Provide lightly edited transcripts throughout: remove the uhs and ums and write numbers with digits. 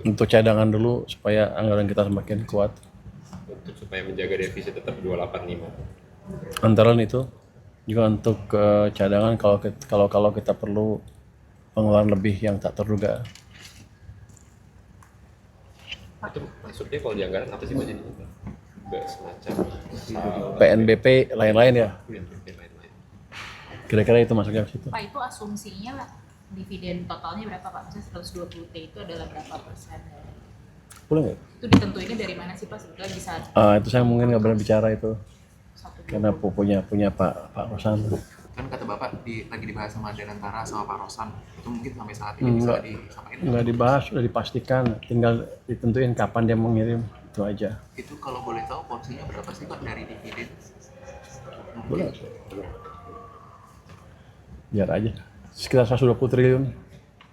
untuk cadangan dulu supaya anggaran kita semakin kuat. Untuk supaya menjaga defisit tetap 285. Antara itu juga untuk cadangan kalau kita perlu pengeluaran lebih yang tak terduga. Itu maksudnya kalau di anggaran apa sih Pak jadinya? Nggak semacam PNBP lain-lain ya. lain-lain. Kira-kira itu masuknya ke situ. Pak, itu asumsinya lah dividen totalnya berapa Pak? Misalnya 120T itu adalah berapa persen? Boleh nggak? Itu ditentuinnya dari mana sih Pak? Sebetulnya bisa Itu saya mungkin nggak berani bicara itu 120. karena punya Pak Rosan. Kan kata Bapak lagi dibahas sama Danantara sama Pak Rosan, itu mungkin sampai saat ini bisa disampaikan? Nggak dibahas, sudah dipastikan, tinggal ditentuin kapan dia mengirim, itu aja. Itu kalau boleh tahu porsinya berapa sih Pak dari dividen? Boleh. Biar aja. Sekitar 120 triliun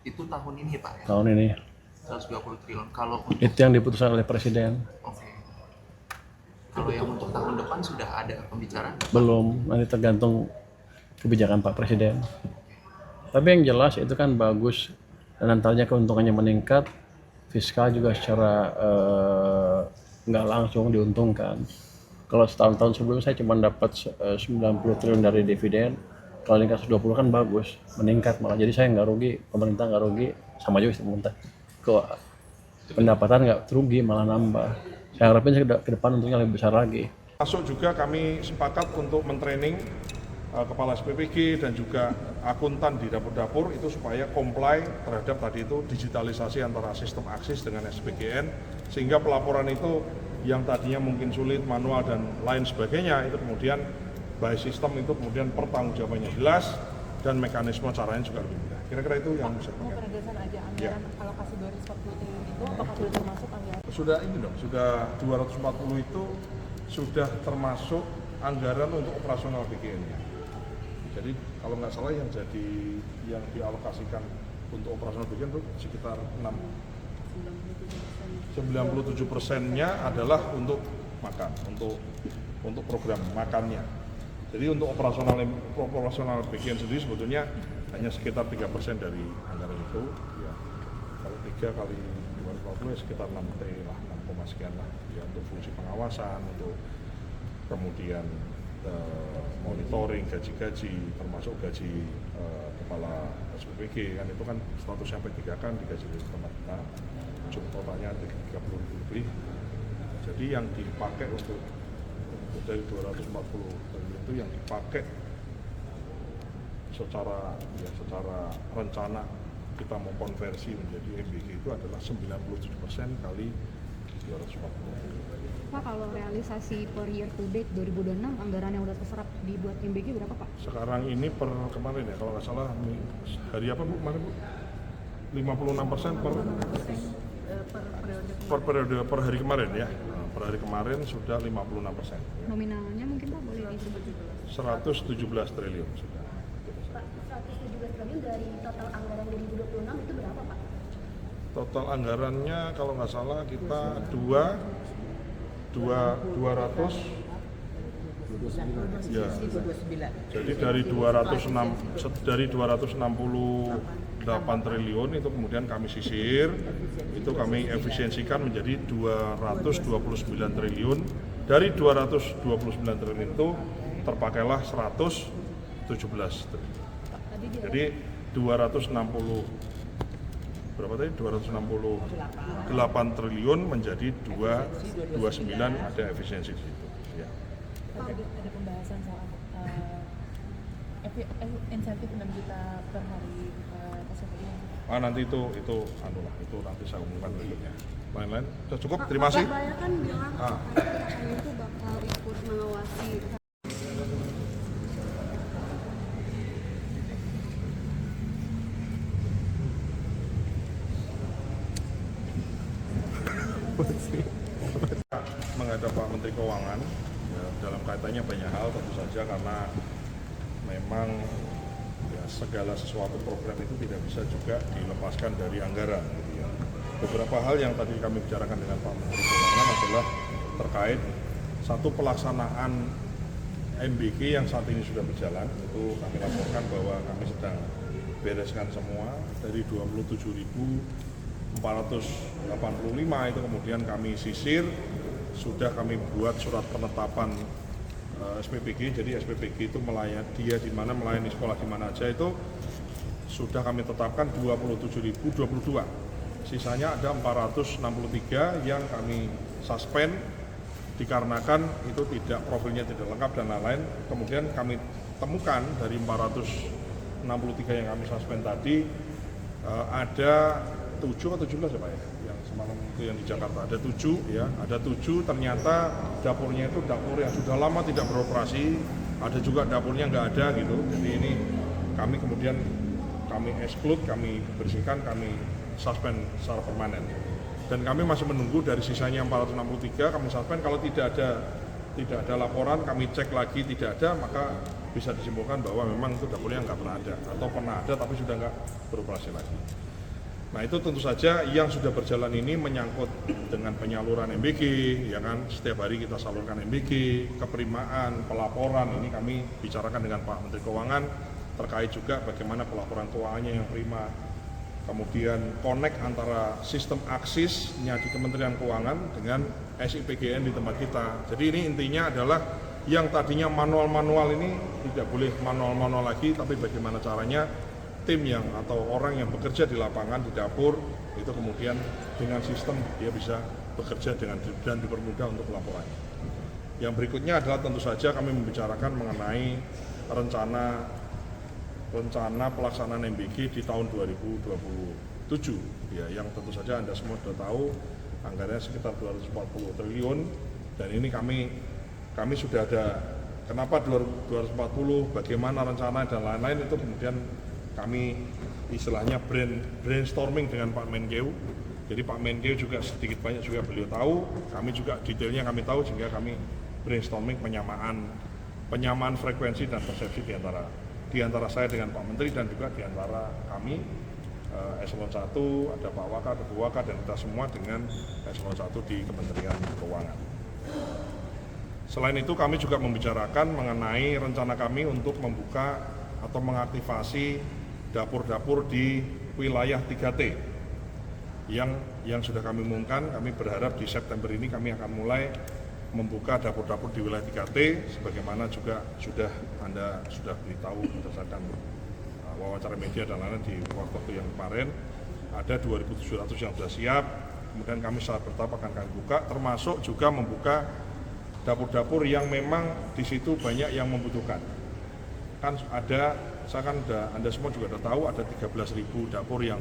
Itu tahun ini ya Pak ya? tahun ini. 120 triliun. Kalau untuk, Itu yang diputuskan oleh Presiden. oke. Kalau yang untuk tahun depan sudah ada pembicaraan? Belum, nanti tergantung kebijakan Pak Presiden. Tapi yang jelas itu kan bagus dan antaranya keuntungannya meningkat, fiskal juga secara nggak langsung diuntungkan. Kalau setahun-tahun sebelumnya saya cuma dapat 90 triliun dari dividen, kalau meningkat 120 kan bagus, meningkat malah. Jadi saya nggak rugi, pemerintah nggak rugi, sama juga pemerintah. Kok pendapatan nggak rugi malah nambah. Saya harapin ke depan untungnya lebih besar lagi. Masuk juga kami sepakat untuk mentraining kepala SPPG dan juga akuntan di dapur-dapur itu supaya comply terhadap tadi itu digitalisasi antara sistem AXIS dengan SPGN, sehingga pelaporan itu yang tadinya mungkin sulit, manual dan lain sebagainya itu kemudian by sistem itu kemudian pertanggungjawabannya jelas dan mekanisme caranya juga lebih mudah. Kira-kira itu yang bisa Mau penegasan aja anggaran alokasi 240 triliun itu apakah sudah termasuk anggaran? Sudah ini dong, sudah 240 itu sudah termasuk anggaran untuk operasional BGN-nya. Jadi kalau nggak salah yang dialokasikan untuk operasional BGN itu sekitar 97%-nya adalah untuk makan, untuk program makannya. Jadi untuk operasional BGN sendiri sebetulnya hanya sekitar 3% dari anggaran itu. Ya, kalau 3 kali 240 ya sekitar 6T lah, 6, sekian lah. Ya, untuk fungsi pengawasan, untuk kemudian monitoring gaji-gaji, termasuk gaji kepala SPPG kan itu kan statusnya P3 kan digaji di tempat kita, jumlah totalnya 30.000 lebih. Jadi yang dipakai untuk dari 240 triliun itu yang dipakai secara rencana kita mau konversi menjadi MBG itu adalah 97% kali 240. Pak, kalau realisasi per year to date 2026 anggaran yang udah terserap dibuat MBG berapa Pak? Sekarang ini per kemarin ya kalau nggak salah hari apa Bu kemarin Bu? 56% per periode per hari kemarin ya. Per hari kemarin sudah 56%. Nominalnya mungkin Pak boleh disebut? 117 triliun sudah. Pak, 117 triliun dari total anggaran 2026 itu berapa Pak? Total anggarannya kalau nggak salah kita 200 ya. Jadi dari 268 triliun itu kemudian kami sisir, itu kami efisiensikan menjadi 229 triliun. Dari 229 triliun itu terpakailah 117 triliun. Jadi 260 berapa tadi? 268 triliun menjadi 229 ada efisiensi di situ. Ya. Ada pembahasan soal insentif 6 juta per hari SPPG. Nanti itu nanti saya umumkan berikutnya. Lain-lain sudah cukup. Terima kasih. Pak Baya kan bilang itu bakal ikut mengawasi. Menghadap Pak Menteri Keuangan ya, dalam kaitannya banyak hal tentu saja karena memang ya, segala sesuatu program itu tidak bisa juga dilepaskan dari anggaran gitu ya. Beberapa hal yang tadi kami bicarakan dengan Pak Menteri Keuangan adalah terkait satu pelaksanaan MBG yang saat ini sudah berjalan, itu kami laporkan bahwa kami sedang bereskan semua dari 27.000 485 itu kemudian kami sisir, sudah kami buat surat penetapan SPPG. Jadi SPPG itu dia di mana melayani sekolah di mana aja itu sudah kami tetapkan 27.022. Sisanya ada 463 yang kami suspend dikarenakan itu profilnya tidak lengkap dan lain-lain. Kemudian kami temukan dari 463 yang kami suspend tadi ada 7 atau 17 ya Pak ya, yang semalam itu yang di Jakarta ada 7 ya, ada 7 ternyata dapurnya itu dapur yang sudah lama tidak beroperasi, ada juga dapurnya nggak ada gitu. Jadi ini kami kemudian kami exclude, kami bersihkan, kami suspend secara permanen. Dan kami masih menunggu dari sisanya 463 kami suspend. Kalau tidak ada laporan, kami cek lagi tidak ada, maka bisa disimpulkan bahwa memang itu dapurnya nggak pernah ada atau pernah ada tapi sudah nggak beroperasi lagi. Nah itu tentu saja yang sudah berjalan ini menyangkut dengan penyaluran MBG, ya kan, setiap hari kita salurkan MBG, keperimaan, pelaporan, ini kami bicarakan dengan Pak Menteri Keuangan terkait juga bagaimana pelaporan keuangannya yang prima, kemudian connect antara sistem aksisnya di Kementerian Keuangan dengan SIPGN di tempat kita. Jadi ini intinya adalah yang tadinya manual-manual ini tidak boleh manual-manual lagi, tapi bagaimana caranya tim yang atau orang yang bekerja di lapangan di dapur itu kemudian dengan sistem dia bisa bekerja dan dipermudah untuk laporannya. Yang berikutnya adalah tentu saja kami membicarakan mengenai rencana pelaksanaan MBG di tahun 2027 ya, yang tentu saja Anda semua sudah tahu anggarannya sekitar 240 triliun dan ini kami sudah ada kenapa 240, bagaimana rencana dan lain-lain itu kemudian kami istilahnya brainstorming dengan Pak Menkeu. Jadi Pak Menkeu juga sedikit banyak juga beliau tahu, kami juga detailnya kami tahu sehingga kami brainstorming penyamaan frekuensi dan persepsi di antara saya dengan Pak Menteri dan juga di antara kami Eselon 1, ada Pak Waka, ada Bu Waka dan kita semua dengan Eselon 1 di Kementerian Keuangan. Selain itu kami juga membicarakan mengenai rencana kami untuk membuka atau mengaktifasi dapur-dapur di wilayah 3T yang sudah kami umumkan. Kami berharap di September ini kami akan mulai membuka dapur-dapur di wilayah 3T sebagaimana juga Anda sudah beritahu berdasarkan wawancara media dan lain-lain di waktu yang kemarin. Ada 2.700 yang sudah siap, kemudian kami secara bertahap akan kami buka, termasuk juga membuka dapur-dapur yang memang di situ banyak yang membutuhkan. Kan ada, Anda semua juga sudah tahu ada 13.000 dapur yang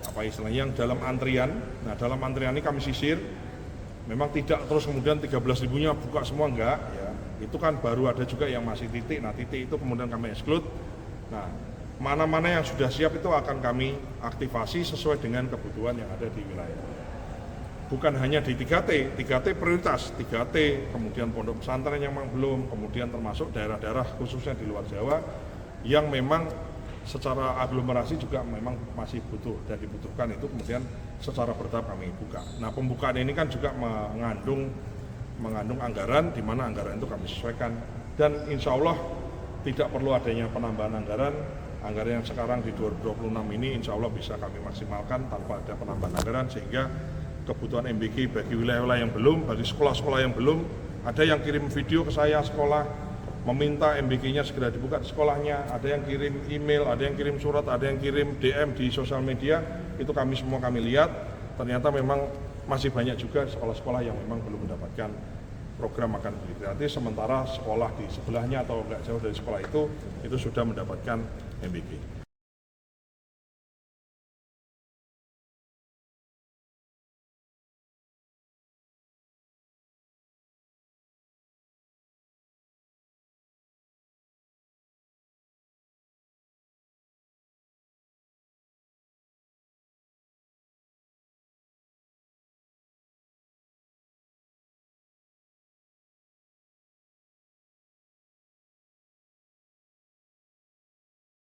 apa istilahnya yang dalam antrian. Nah dalam antrian ini kami sisir. Memang tidak terus kemudian 13.000-nya buka semua enggak ya. Itu kan baru ada juga yang masih titik. Nah titik itu kemudian kami exclude. Nah mana-mana yang sudah siap itu akan kami aktifasi sesuai dengan kebutuhan yang ada di wilayah. Bukan hanya di 3T prioritas, 3T, kemudian pondok pesantren yang memang belum, kemudian termasuk daerah-daerah khususnya di luar Jawa yang memang secara aglomerasi juga memang masih butuh dan dibutuhkan, itu kemudian secara bertahap kami buka. Nah pembukaan ini kan juga mengandung anggaran, di mana anggaran itu kami sesuaikan dan insya Allah tidak perlu adanya penambahan anggaran yang sekarang di 2026 ini insya Allah bisa kami maksimalkan tanpa ada penambahan anggaran sehingga kebutuhan MBG bagi wilayah-wilayah yang belum, bagi sekolah-sekolah yang belum, ada yang kirim video ke saya sekolah meminta MBG-nya segera dibuka di sekolahnya, ada yang kirim email, ada yang kirim surat, ada yang kirim DM di sosial media, itu kami lihat, ternyata memang masih banyak juga sekolah-sekolah yang memang belum mendapatkan program makan beli gratis, sementara sekolah di sebelahnya atau nggak jauh dari sekolah itu sudah mendapatkan MBG.